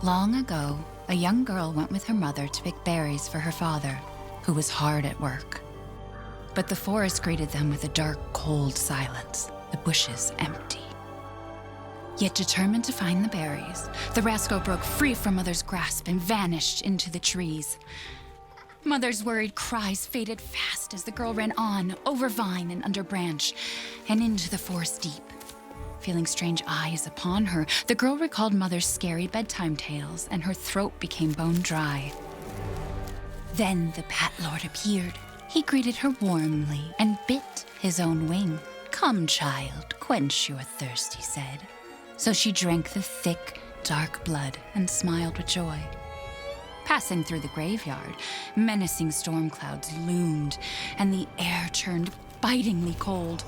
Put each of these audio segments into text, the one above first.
Long ago, a young girl went with her mother to pick berries for her father, who was hard at work. But the forest greeted them with a dark, cold silence, the bushes empty. Yet determined to find the berries, the rascal broke free from Mother's grasp and vanished into the trees. Mother's worried cries faded fast as the girl ran on, over vine and under branch, and into the forest deep. Feeling strange eyes upon her, the girl recalled Mother's scary bedtime tales, and her throat became bone dry. Then the Bat Lord appeared. He greeted her warmly and bit his own wing. "Come, child, quench your thirst," he said. So she drank the thick, dark blood and smiled with joy. Passing through the graveyard, menacing storm clouds loomed, and the air turned bitingly cold.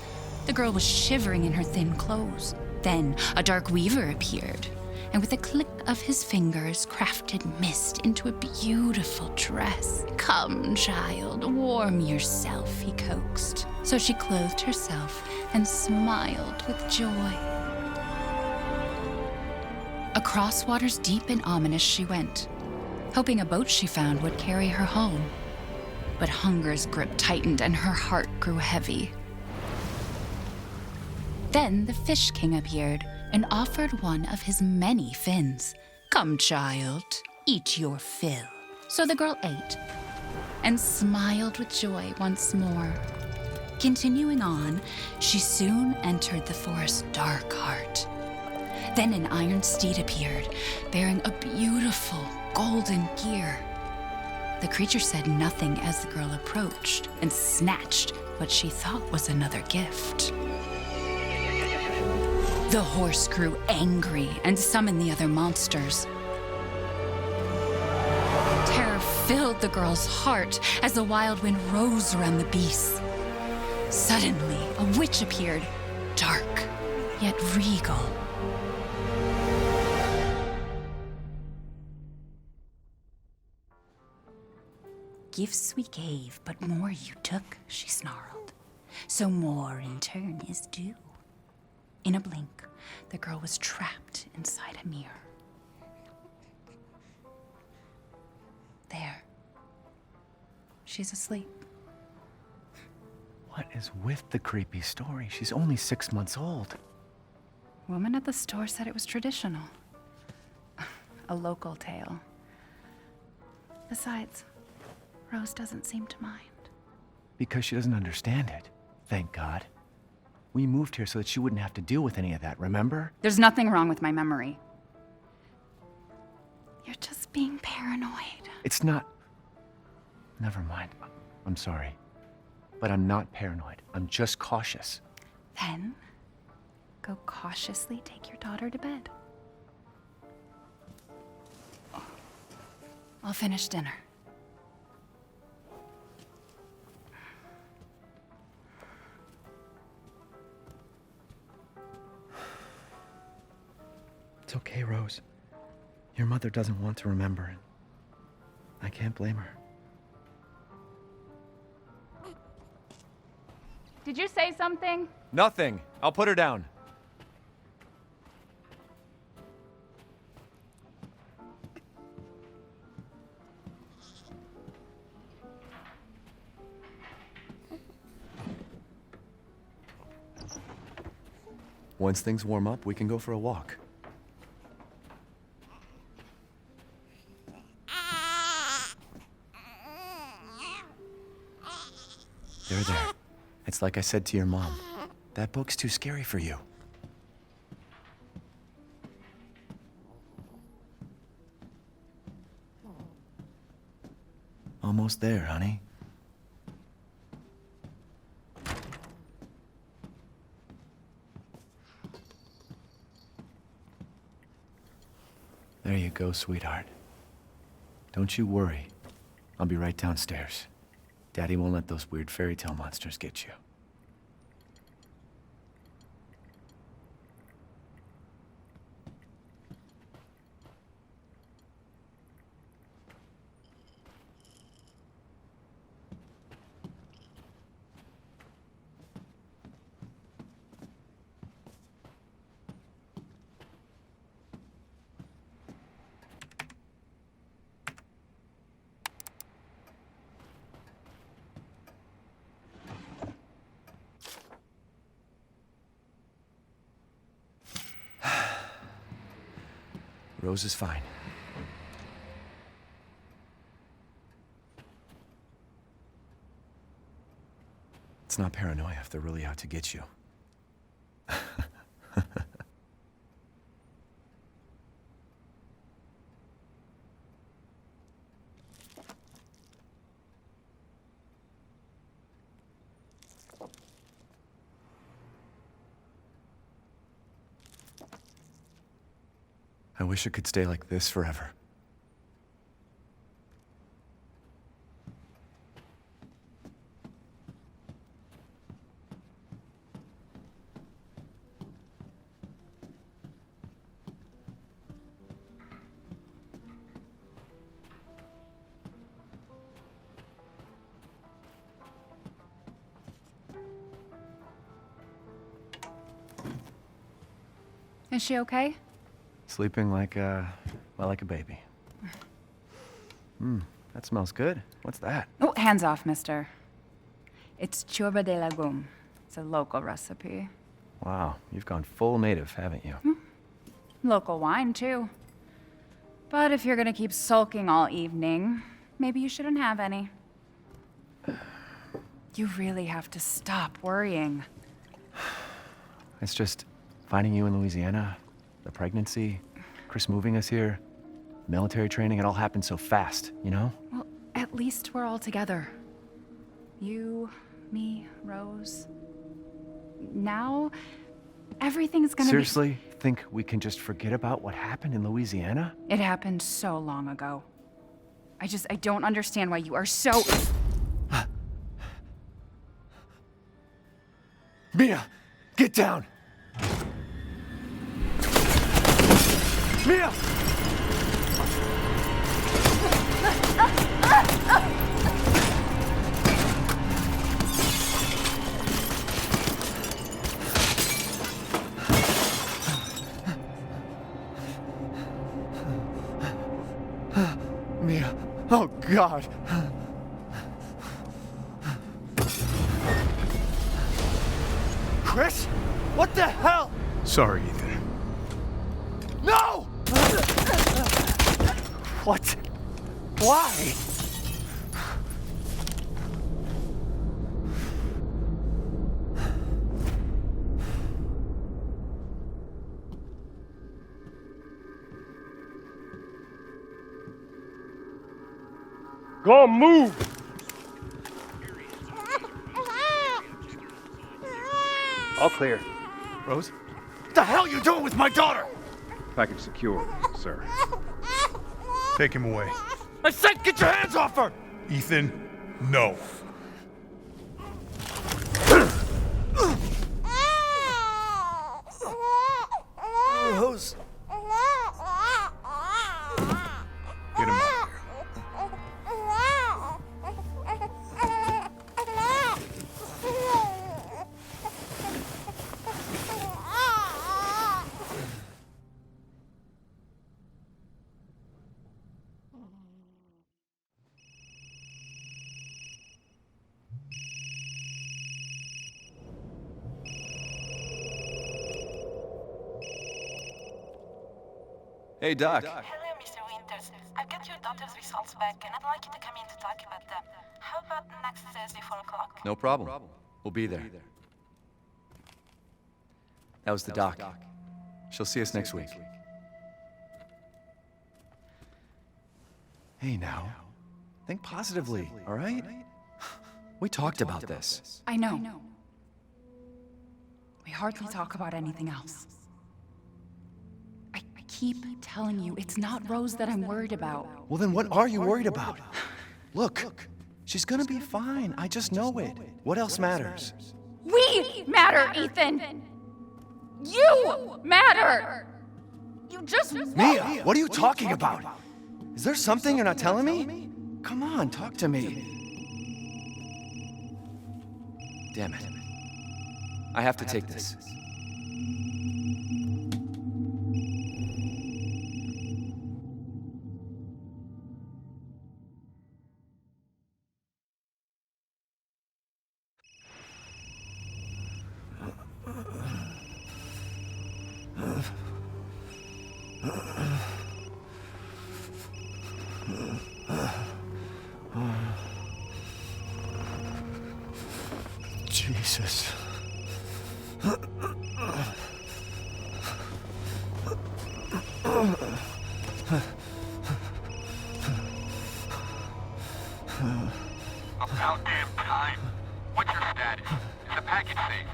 The girl was shivering in her thin clothes. Then a dark weaver appeared, and with a click of his fingers, crafted mist into a beautiful dress. "Come, child, warm yourself," he coaxed. So she clothed herself and smiled with joy. Across waters deep and ominous she went, hoping a boat she found would carry her home. But hunger's grip tightened and her heart grew heavy. Then the Fish King appeared and offered one of his many fins. "Come, child, eat your fill." So the girl ate and smiled with joy once more. Continuing on, she soon entered the forest's dark heart. Then an iron steed appeared, bearing a beautiful golden gear. The creature said nothing as the girl approached and snatched what she thought was another gift. The horse grew angry and summoned the other monsters. Terror filled the girl's heart as the wild wind rose around the beasts. Suddenly, a witch appeared, dark yet regal. "Gifts we gave, but more you took," she snarled. "So more in turn is due." In a blink, the girl was trapped inside a mirror. There. She's asleep. What is with the creepy story? She's only 6 months old. Woman at the store said it was traditional. A local tale. Besides, Rose doesn't seem to mind. Because she doesn't understand it. Thank God. We moved here so that she wouldn't have to deal with any of that, remember? There's nothing wrong with my memory. You're just being paranoid. It's not... Never mind. I'm sorry. But I'm not paranoid. I'm just cautious. Then, go cautiously take your daughter to bed. I'll finish dinner. It's okay, Rose. Your mother doesn't want to remember it. I can't blame her. Did you say something? Nothing. I'll put her down. Once things warm up, we can go for a walk. There. It's like I said to your mom. That book's too scary for you. Almost there, honey. There you go, sweetheart. Don't you worry. I'll be right downstairs. Daddy won't let those weird fairy tale monsters get you. Rose is fine. It's not paranoia if they're really out to get you. I wish it could stay like this forever. Is she okay? Sleeping like well, like a baby. That smells good. What's that? Oh, hands off, mister. It's churba de legume. It's a local recipe. Wow, you've gone full native, haven't you? Local wine, too. But if you're gonna keep sulking all evening, maybe you shouldn't have any. You really have to stop worrying. It's just finding you in Louisiana, the pregnancy, Chris moving us here, military training, it all happened so fast, you know? Well, at least we're all together. You, me, Rose. Now, everything's gonna Seriously? Think we can just forget about what happened in Louisiana? It happened so long ago. I don't understand why you are so... Mia! Get down! Mia! Mia. Oh, God. Chris? What the hell? Sorry, Ethan. No! What? Why? Go on, move! All clear. Rose? What the hell are you doing with my daughter? Package secure, sir. Take him away. I said get your hands off her! Ethan, no. Rose. Get him out of here. Hey, Doc. Hello, Mr. Winters. I've got your daughter's results back, and I'd like you to come in to talk about them. How about next Thursday, 4 o'clock? No problem. We'll be there. That was the doc. She'll see us next week. Hey, now. Think positively, all right? We talked about this. I know. We hardly talk about anything else. I keep telling you, it's not Rose that I'm worried about. Well, then what are you worried about? Look, she's gonna be fine. I just know it. What else matters? We matter, Ethan! You matter! You just... Mia, what are you talking about? Is there something you're not telling me? Come on, talk to me. Damn it. I have to take this. Jesus. About damn time. What's your status? Is the package safe?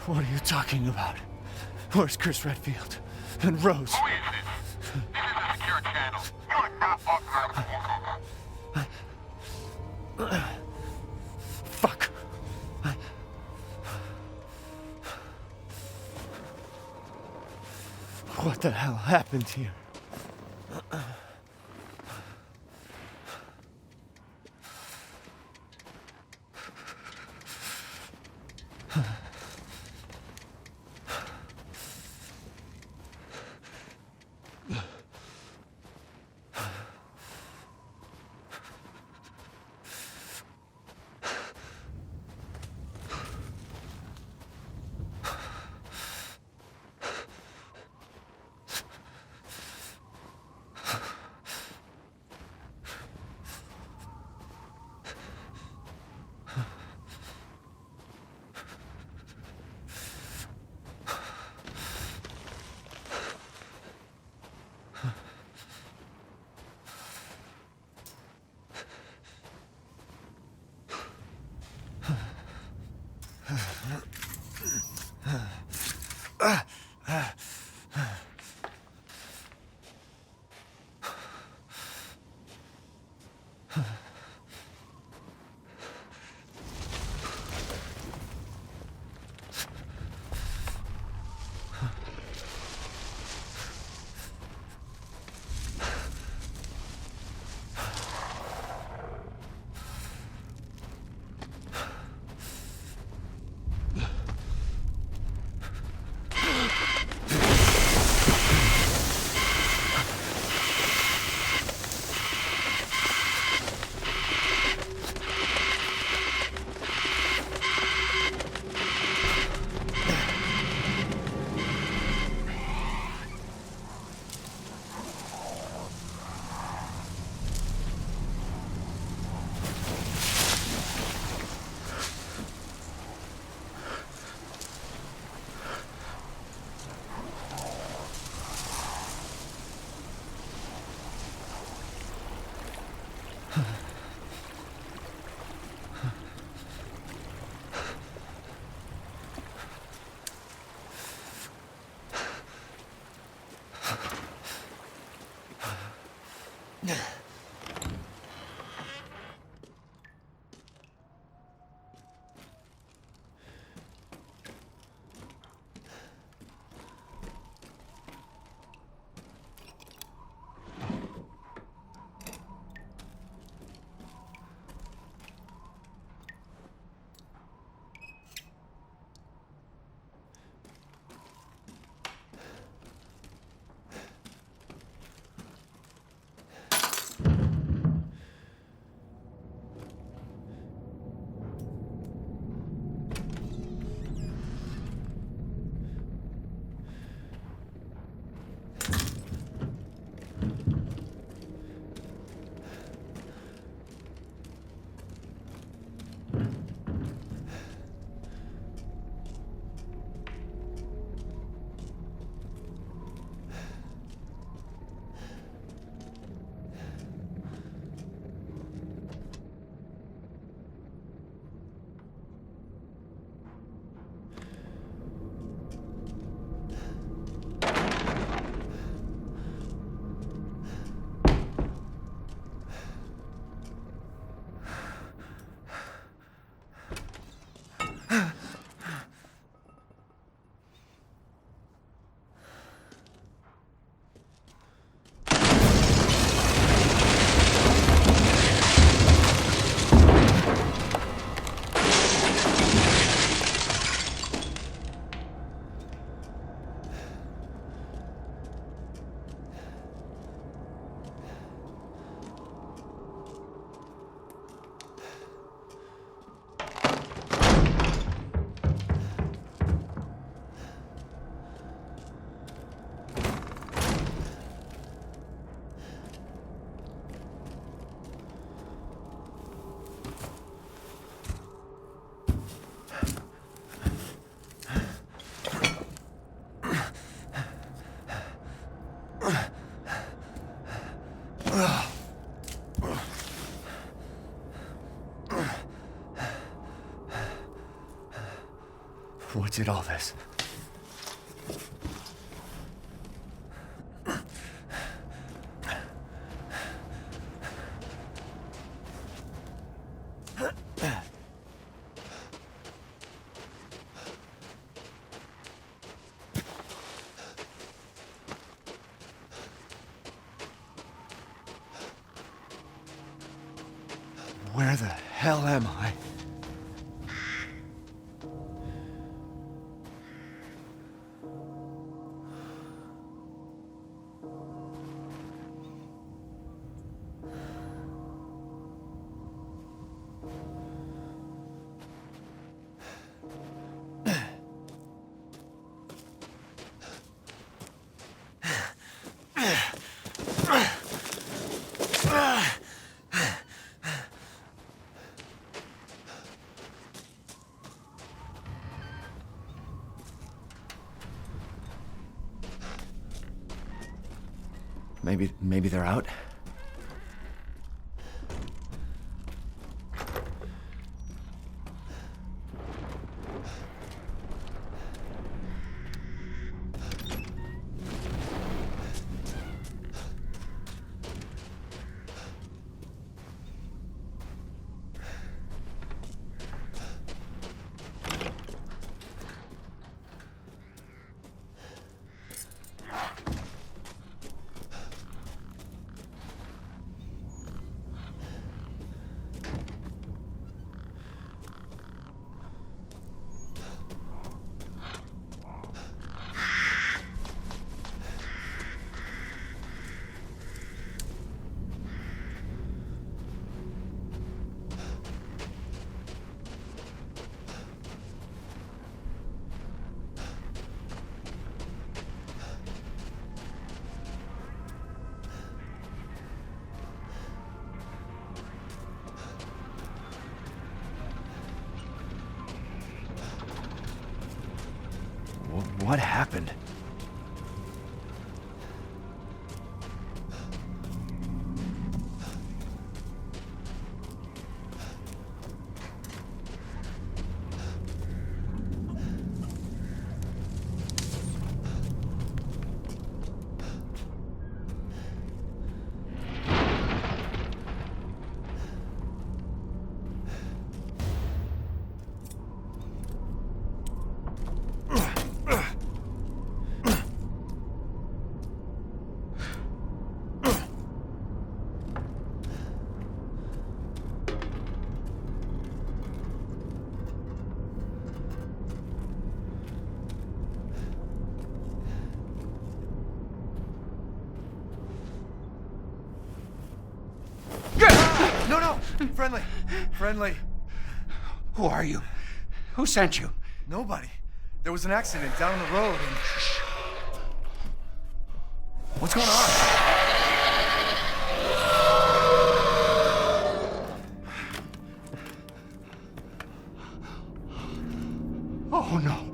What are you talking about? Where's Chris Redfield? And Rose? Who is this? This is a secure channel. You are not authorized to walk over. Fuck. What the hell happened here? did all this? Where the hell am I? Maybe they're out? What happened? No! Friendly. Who are you? Who sent you? Nobody. There was an accident down the road and... What's going on? Oh, no.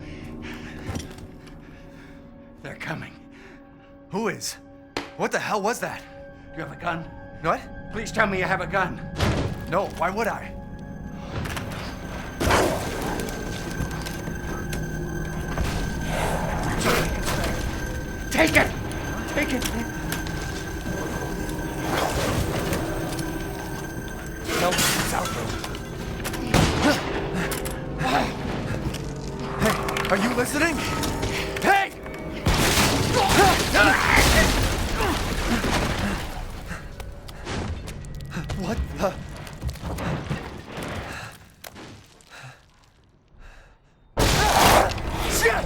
They're coming. Who is? What the hell was that? Do you have a gun? What? Please tell me you have a gun. No, why would I? Take it! Take it! No, it's out there. Hey, are you listening? Hey! What the? Shit!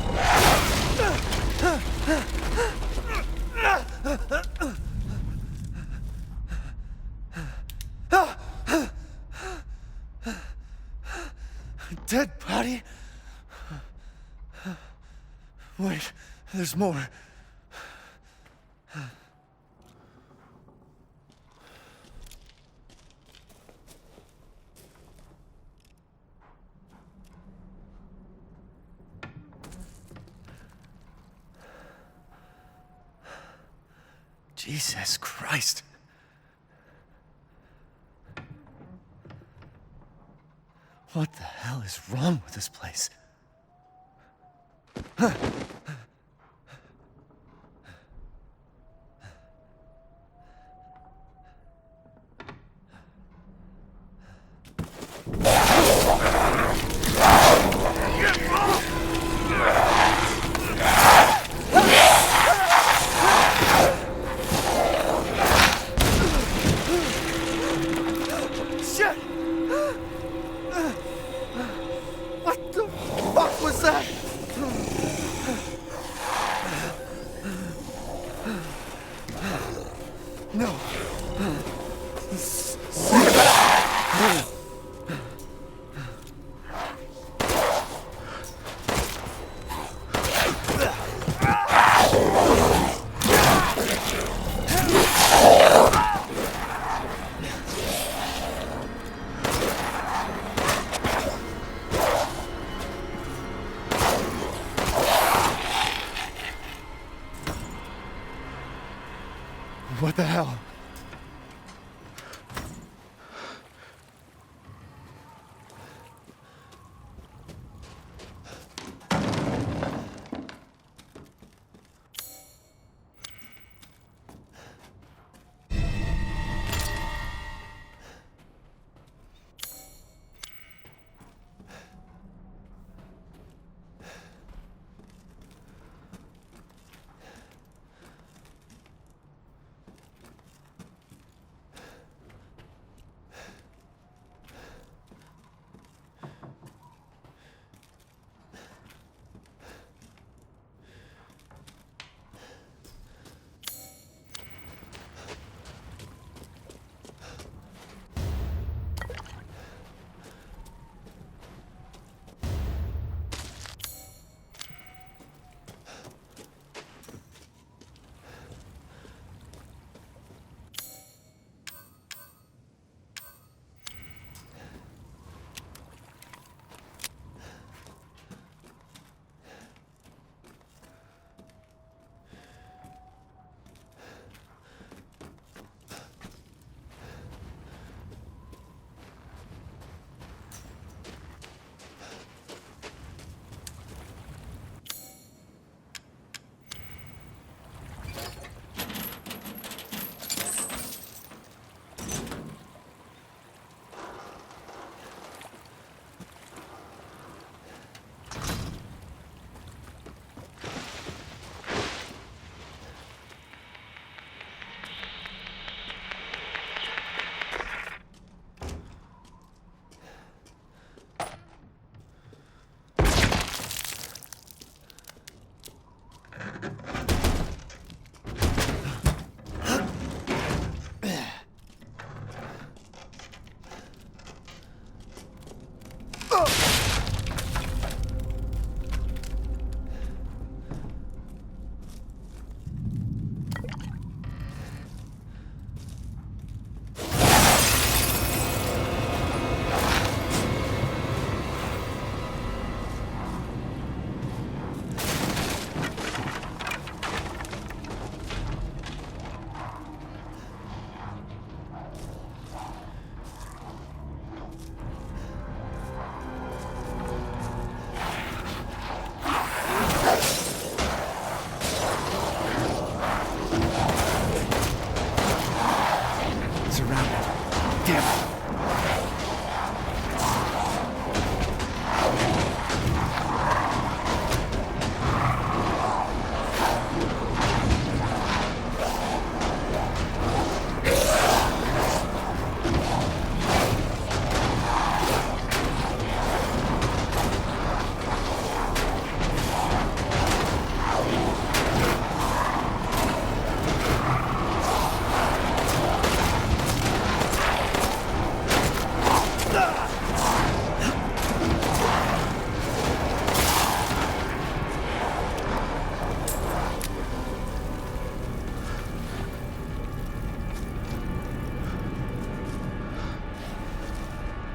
Dead body? Wait, there's more. Jesus Christ. What the hell is wrong with this place? Shit! What the fuck was that? No. What the hell?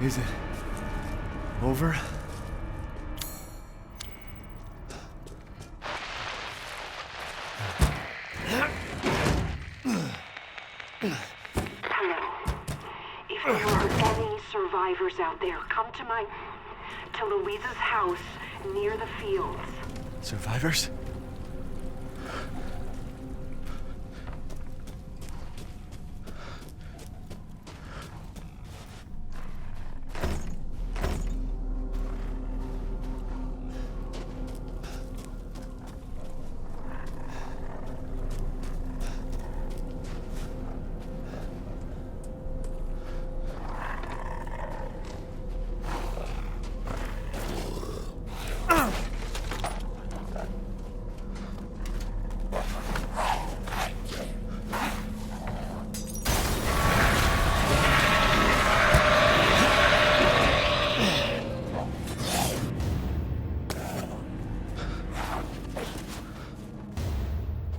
Is it over? If there are any survivors out there, come to Louisa's house near the fields. Survivors?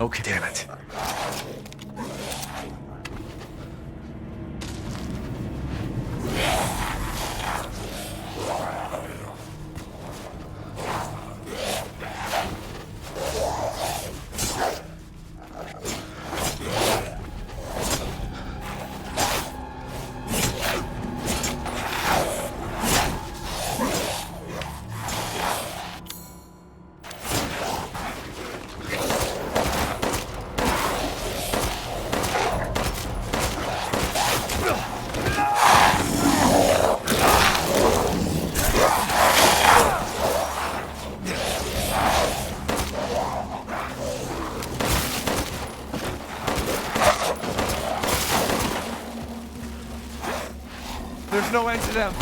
Okay, damn it. There's no end to them.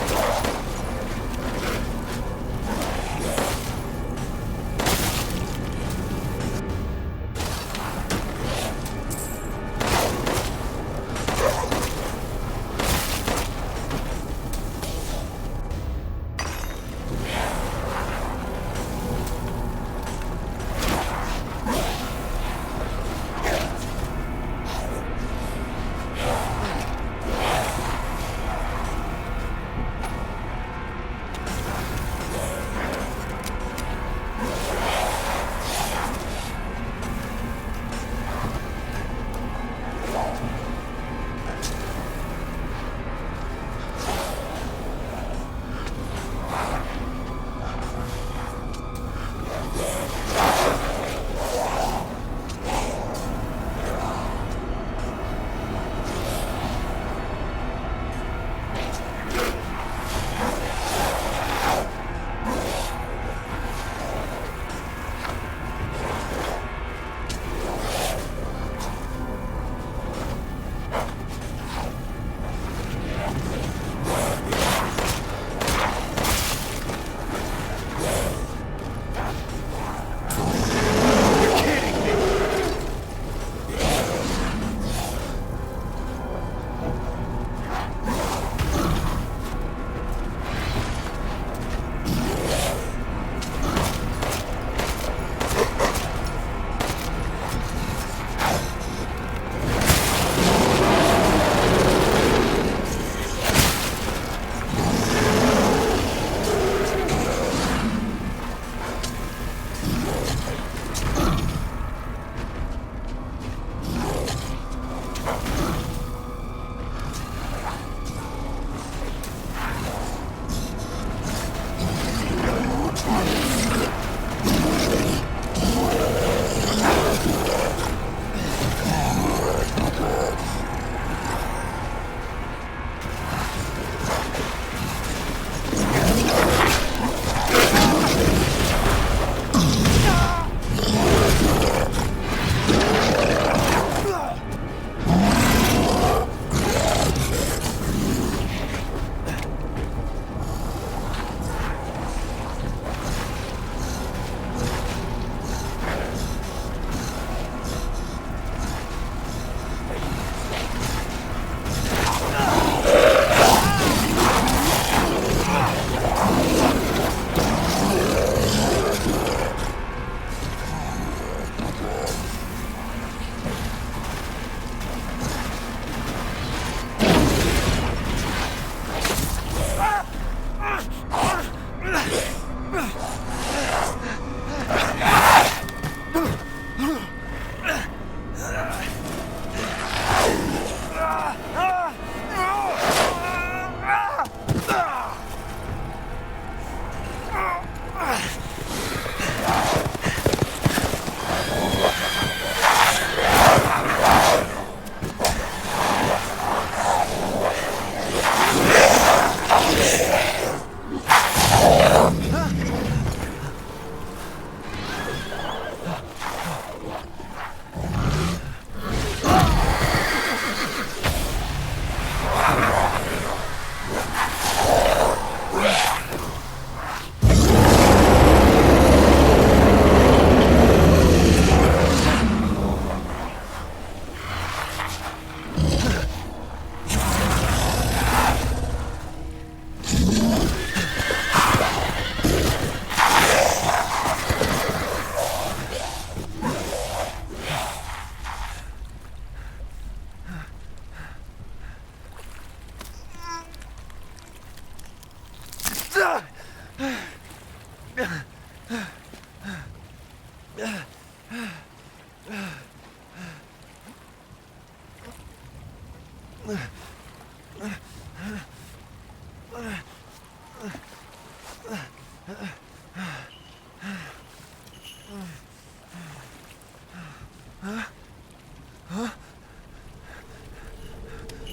Wait,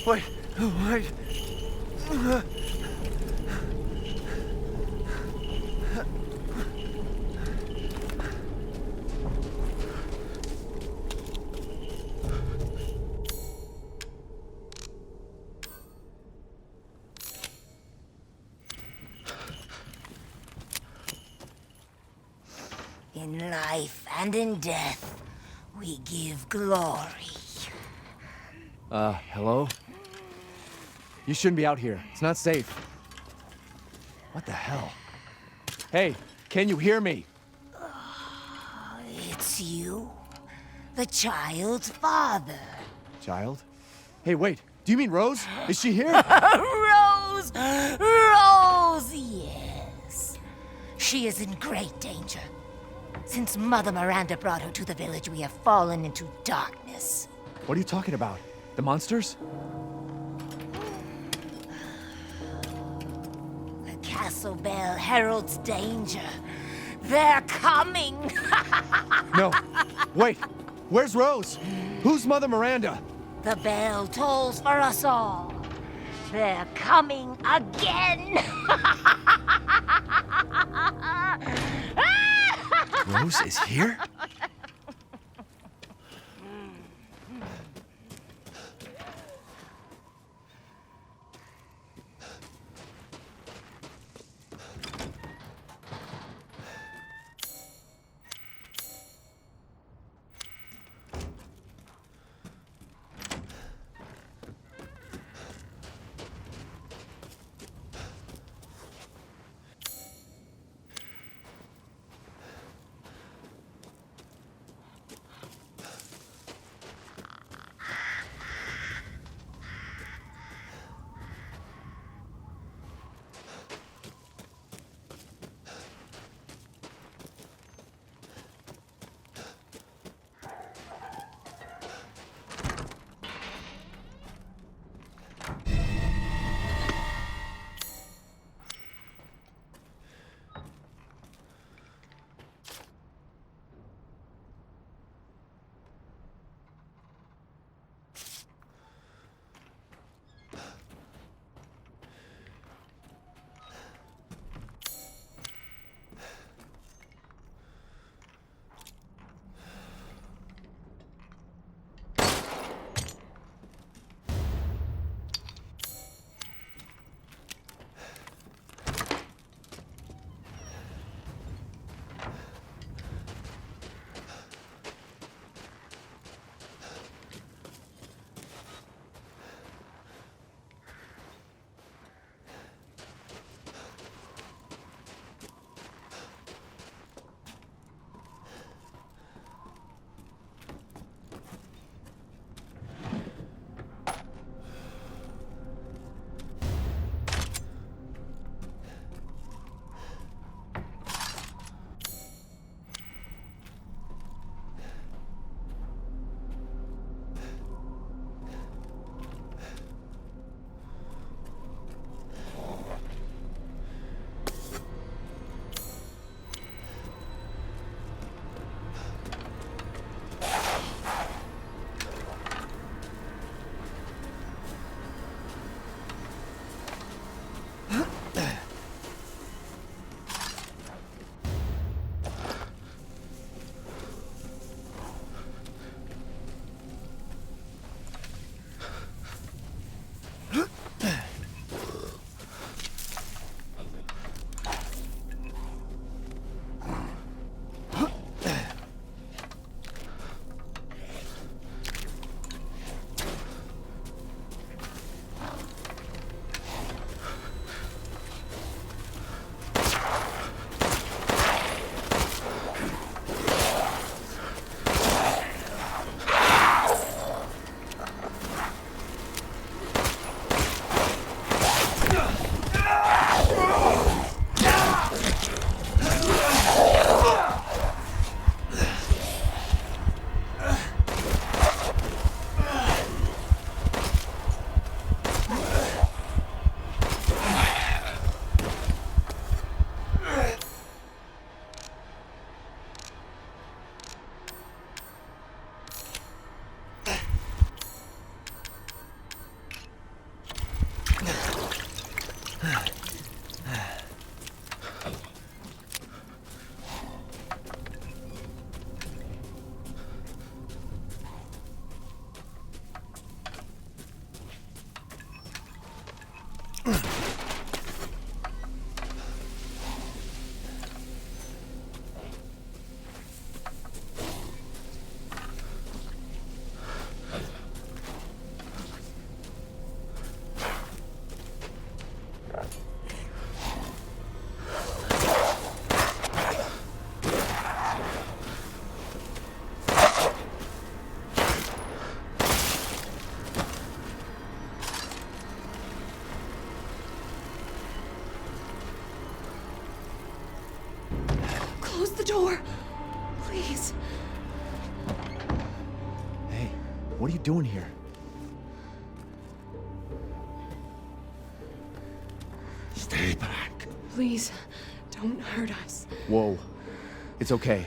wait. In life and in death, we give glory. Hello? You shouldn't be out here. It's not safe. What the hell? Hey, can you hear me? It's you, the child's father. Child? Hey, wait. Do you mean Rose? Is she here? Rose! Rose, yes. She is in great danger. Since Mother Miranda brought her to the village, we have fallen into darkness. What are you talking about? The monsters? The castle bell heralds danger. They're coming! No. Wait. Where's Rose? Who's Mother Miranda? The bell tolls for us all. They're coming again! Rose is here? What are you doing here? Stay back. Please, don't hurt us. Whoa. It's okay.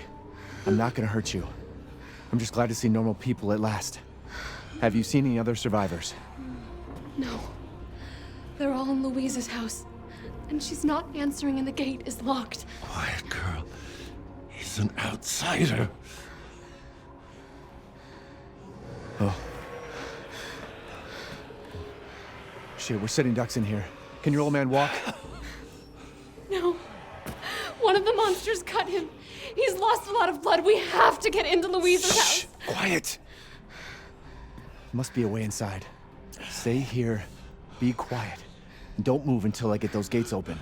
I'm not gonna hurt you. I'm just glad to see normal people at last. Have you seen any other survivors? No. They're all in Louise's house. And she's not answering and the gate is locked. Quiet, girl. He's an outsider. Oh. Shit, we're sitting ducks in here. Can your old man walk? No. One of the monsters cut him. He's lost a lot of blood. We have to get into Louise's house. Quiet! Must be a way inside. Stay here, be quiet, and don't move until I get those gates open.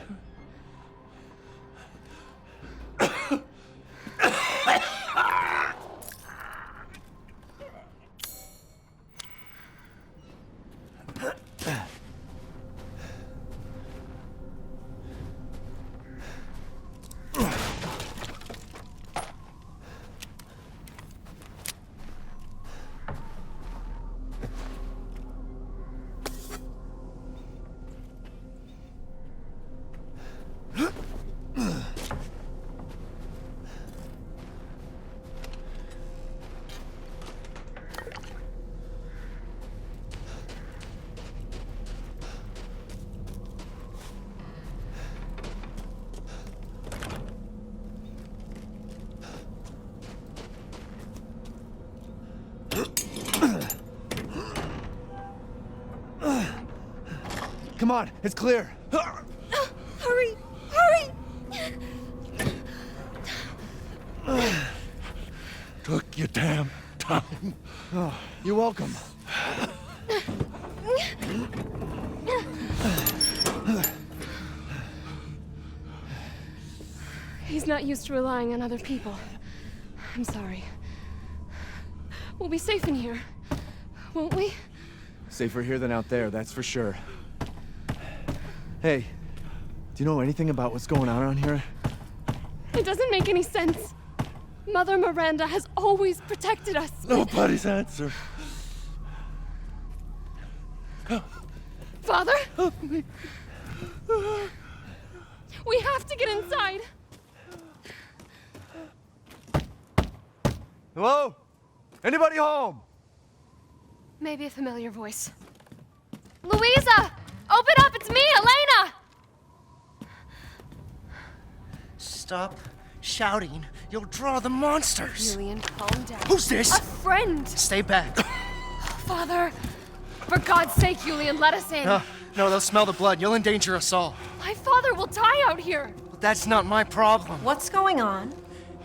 Come on, it's clear. Hurry! Hurry! Took your damn time. Oh, you're welcome. He's not used to relying on other people. I'm sorry. We'll be safe in here, won't we? Safer here than out there, that's for sure. Hey, do you know anything about what's going on around here? It doesn't make any sense. Mother Miranda has always protected us. Nobody's answer. Father? We have to get inside. Hello? Anybody home? Maybe a familiar voice. Louisa! Open up! It's me, Elena! Stop shouting. You'll draw the monsters. Julian, calm down. Who's this? A friend! Stay back. Father! For God's sake, Julian, let us in. No, they'll smell the blood. You'll endanger us all. My father will die out here. But that's not my problem. What's going on?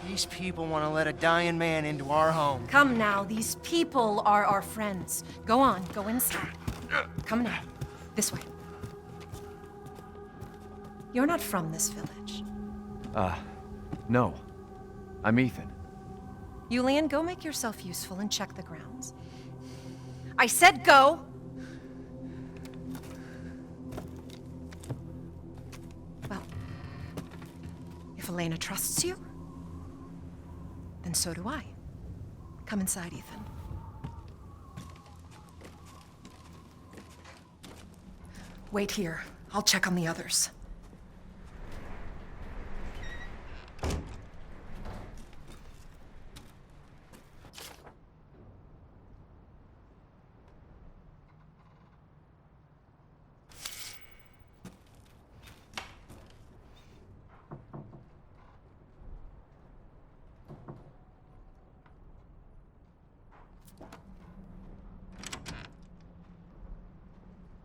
These people want to let a dying man into our home. Come now, these people are our friends. Go on, go inside. Come now, this way. You're not from this village. No. I'm Ethan. Julian, go make yourself useful and check the grounds. I said go! Well, if Elena trusts you, then so do I. Come inside, Ethan. Wait here. I'll check on the others.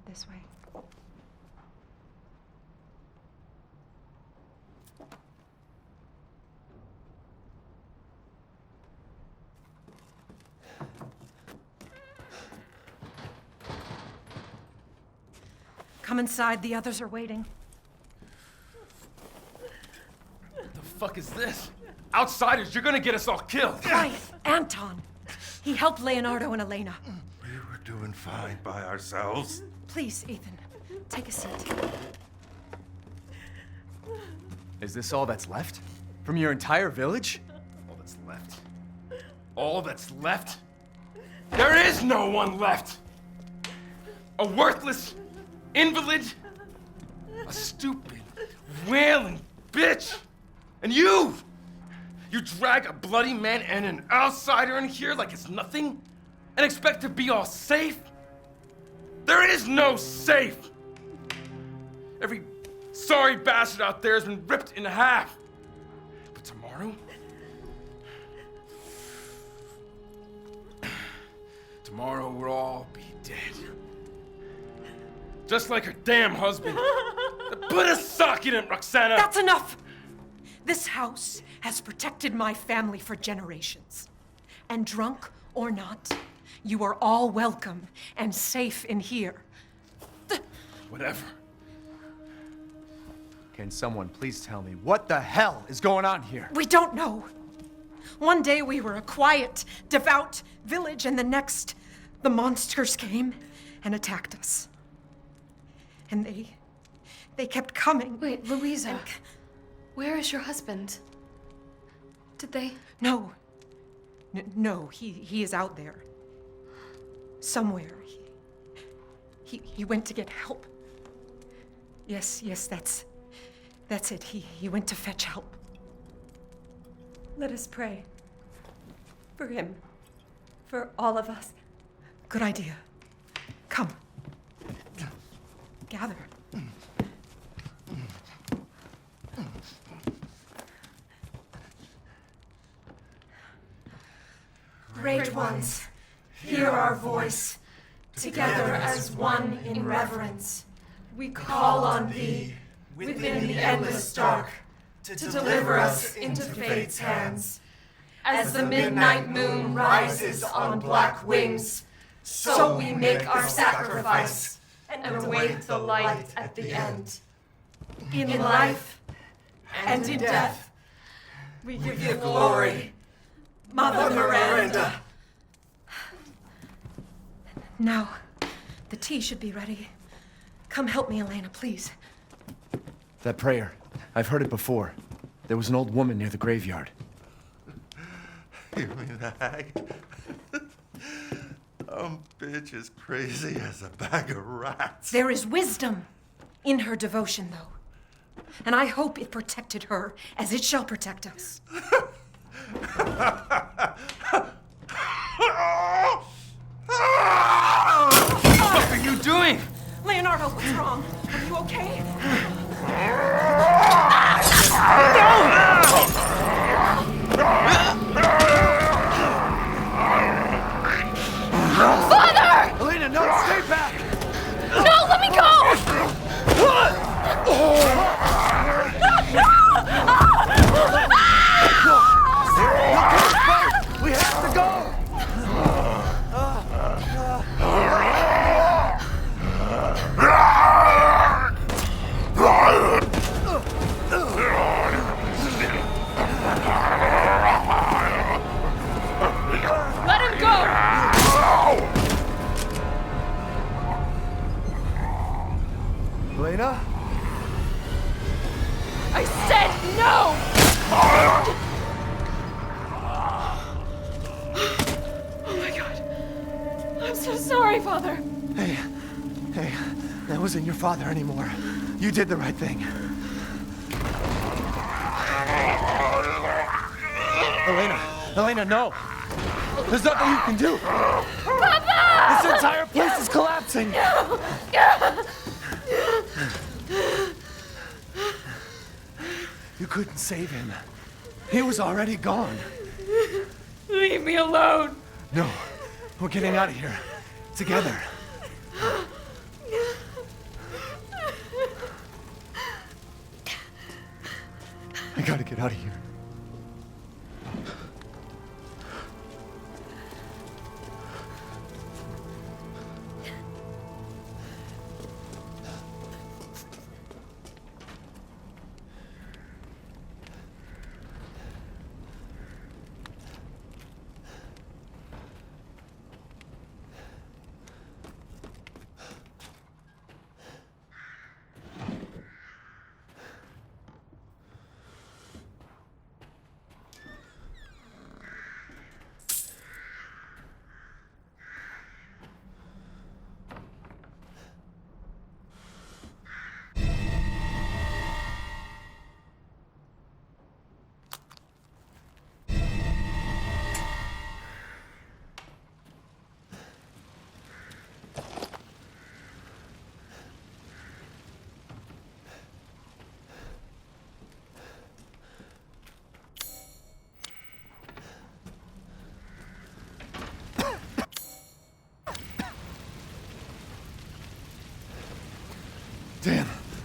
This way. Come inside, the others are waiting. What the fuck is this? Outsiders, you're gonna get us all killed! Quiet! Anton! He helped Leonardo and Elena. We were doing fine by ourselves. Please, Ethan, take a seat. Is this all that's left? From your entire village? All that's left? All that's left? There is no one left. A worthless invalid, a stupid, wailing bitch. And you drag a bloody man and an outsider in here like it's nothing and expect to be all safe? There is no safe. Every sorry bastard out there has been ripped in half. But tomorrow? Tomorrow we'll all be dead. Just like her damn husband. Put a sock in it, Roxana! That's enough! This house has protected my family for generations. And drunk or not, you are all welcome and safe in here. Whatever. Can someone please tell me what the hell is going on here? We don't know. One day we were a quiet, devout village, and the next, the monsters came and attacked us. And they kept coming. Wait, Louisa. Where is your husband? Did they? No. No, he is out there. Somewhere. He went to get help. Yes, that's it. He went to fetch help. Let us pray. For him. For all of us. Good idea. Come. Gather. Great ones, hear our voice. Together as one in reverence, we call on thee within the endless dark to deliver us into fate's hands. As the midnight moon rises on black wings, so we make our sacrifice and await the light at the end. In life and in death, we give you glory, Mother Miranda. Now, the tea should be ready. Come help me, Elena, please. That prayer, I've heard it before. There was an old woman near the graveyard. You mean the hag? Bitch is crazy as a bag of rats. There is wisdom in her devotion, though. And I hope it protected her as it shall protect us. What are you doing? Leonardo, what's wrong? Are you okay? Father! Elena, no, stay back! No, let me go! We have to go! Let him go! Elena? I said no! Oh my God. I'm so sorry, Father. Hey, that wasn't your father anymore. You did the right thing. Elena, no! There's nothing you can do! Papa! This entire place is collapsing! You couldn't save him. He was already gone. Leave me alone. No, we're getting out of here. Together. I gotta get out of here.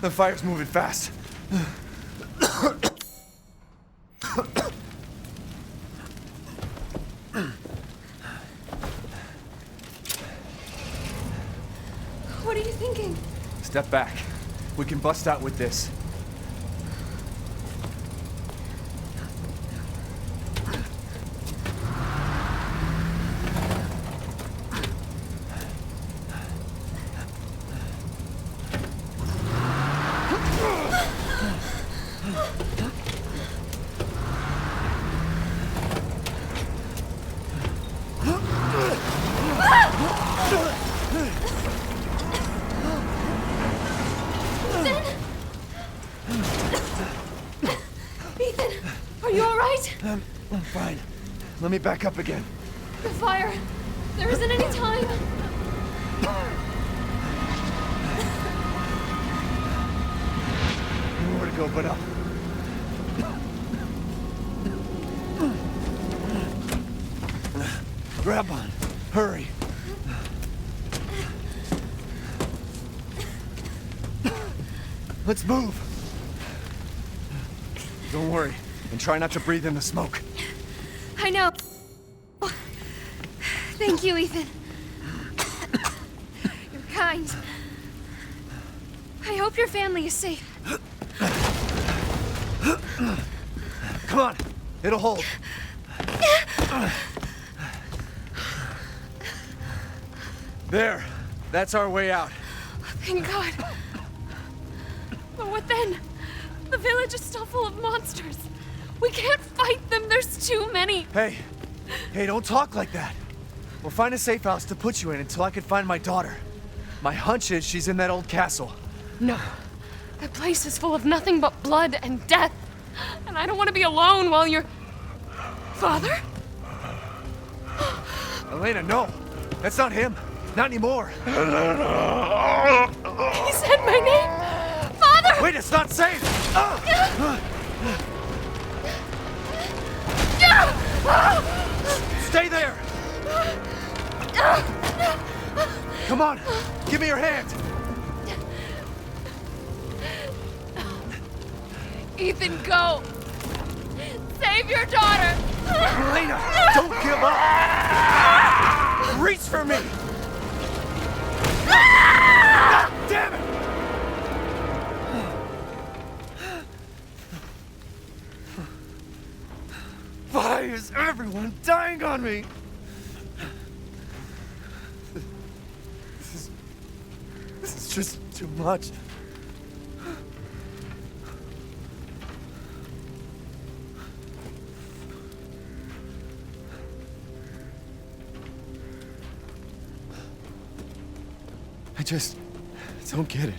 The fire's moving fast. What are you thinking? Step back. We can bust out with this. Ethan, are you all right? I'm fine. Let me back up again. The fire. There isn't any time. Nowhere to go but up. Grab on. Hurry. Let's move. Don't worry, and try not to breathe in the smoke. I know. Thank you, Ethan. You're kind. I hope your family is safe. Come on, it'll hold. There, that's our way out. Thank God. But what then? The village is still full of monsters. We can't fight them, there's too many. Hey, don't talk like that. We'll find a safe house to put you in until I can find my daughter. My hunch is she's in that old castle. No. That place is full of nothing but blood and death. And I don't want to be alone while you're... Father? Elena, no. That's not him. Not anymore. He said my name. Father! Wait, it's not safe! Stay there! Come on, give me your hand! Ethan, go! Save your daughter! Elena, don't give up! Reach for me! God damn it! Why is everyone dying on me? This is just too much. I just don't get it.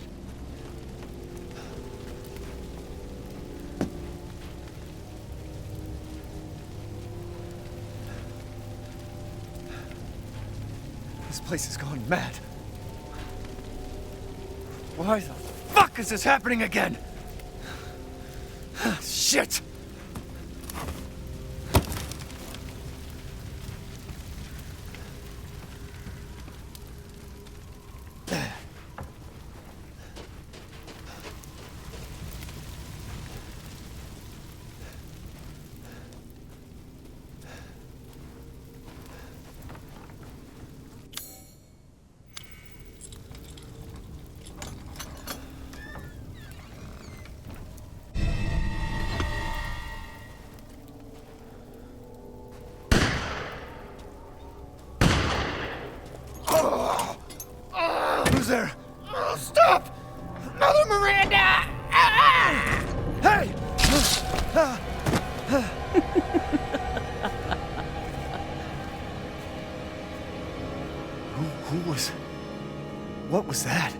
This place has gone mad. Why the fuck is this happening again? Shit! Who's there? Oh, stop! Mother Miranda! Hey! Who was... What was that?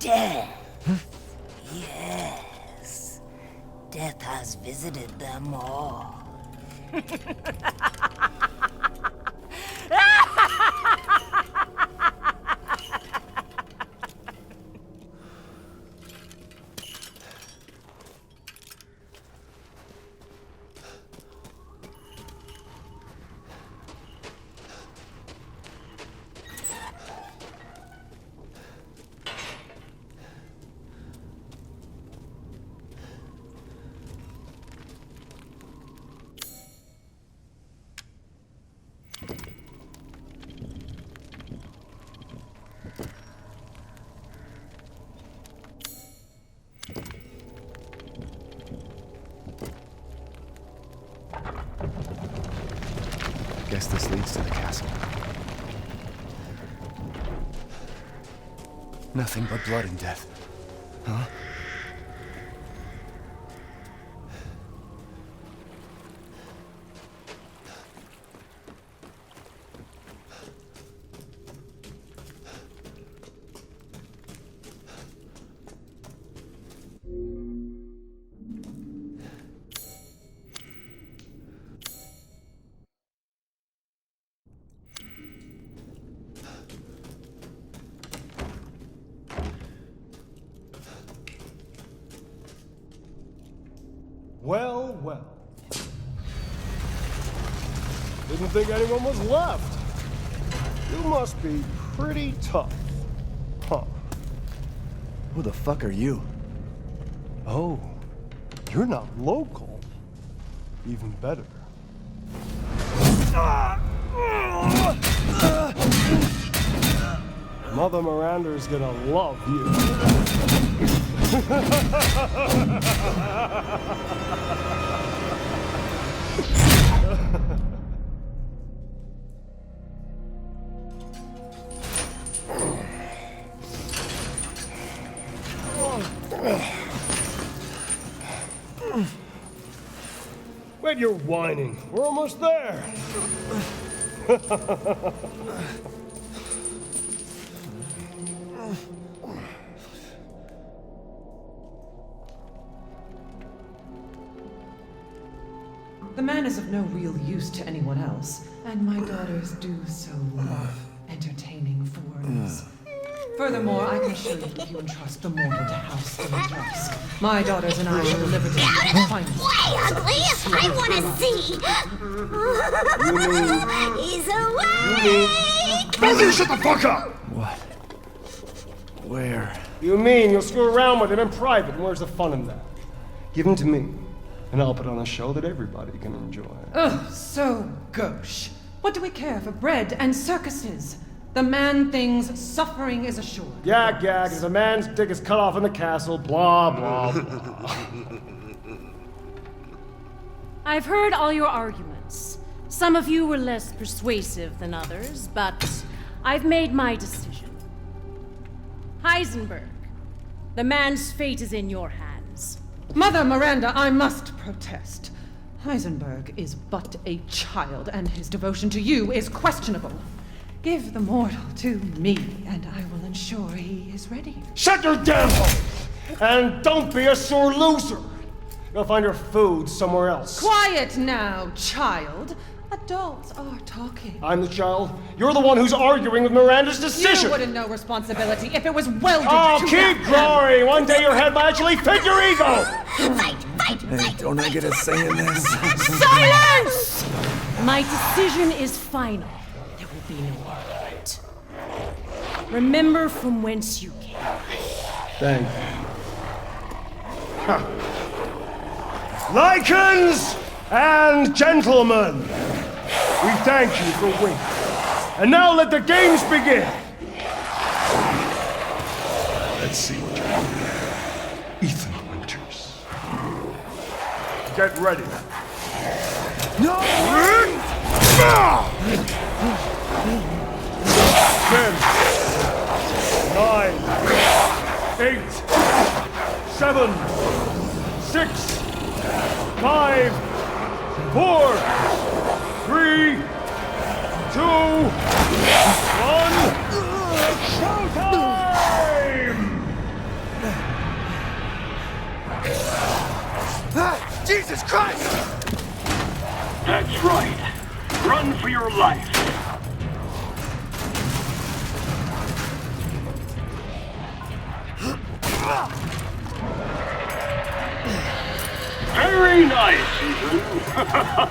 Death. Yes. Death has visited them all. Guess this leads to the castle. Nothing but blood and death. Huh? Well, well. Didn't think anyone was left. You must be pretty tough. Huh. Who the fuck are you? Oh, you're not local. Even better. Mother Miranda's gonna love you. Wait, you're whining. We're almost there. The man is of no real use to anyone else, and my daughters do so love entertaining foreigners. Furthermore, I can assure you if you entrust the mortal to House Dimitrescu, my daughters and I will deliver to you the finest. Way, ugly! I want to see! He's awake! Both of you shut the fuck up! What? Where? You mean you'll screw around with him in private, and where's the fun in that? Give him to me, and I'll put on a show that everybody can enjoy. Ugh, so gauche. What do we care for bread and circuses? The man thinks suffering is assured. Yak, yak, as a man's dick is cut off in the castle, blah, blah, blah. I've heard all your arguments. Some of you were less persuasive than others, but I've made my decision. Heisenberg, the man's fate is in your hands. Mother Miranda, I must protest. Heisenberg is but a child, and his devotion to you is questionable. Give the mortal to me, and I will ensure he is ready. Shut your damn hole! And don't be a sore loser! Go find your food somewhere else. Quiet now, child. Adults are talking. I'm the child. You're the one who's arguing with Miranda's decision. You wouldn't know responsibility if it was welded to keep glory! One day your head might actually fit your ego! Fight! Hey, don't I get a say in this? Silence! My decision is final. There will be no argument. Remember from whence you came. Thank you. Huh. Lycans and gentlemen, we thank you for waiting. And now let the games begin! Let's see what you're doing. Ethan Winters. Get ready. No! 10, 9, 8, 7, 6, 5, 4, 3, 2, 1. Showtime! Jesus Christ! That's right. Run for your life. Very nice, Ethan.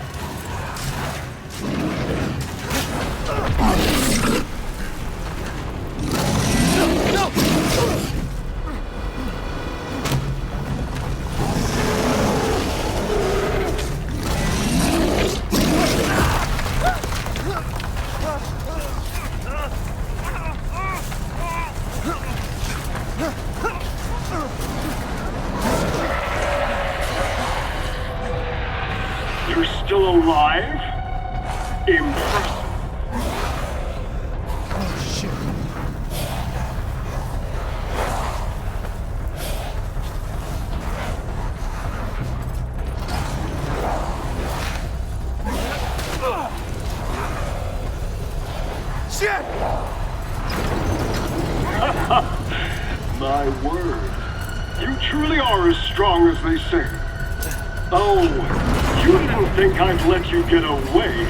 You're still alive? Impressive. Oh, shit. Shit! My word. You truly are as strong as they say. Oh, you didn't think I'd let you get away,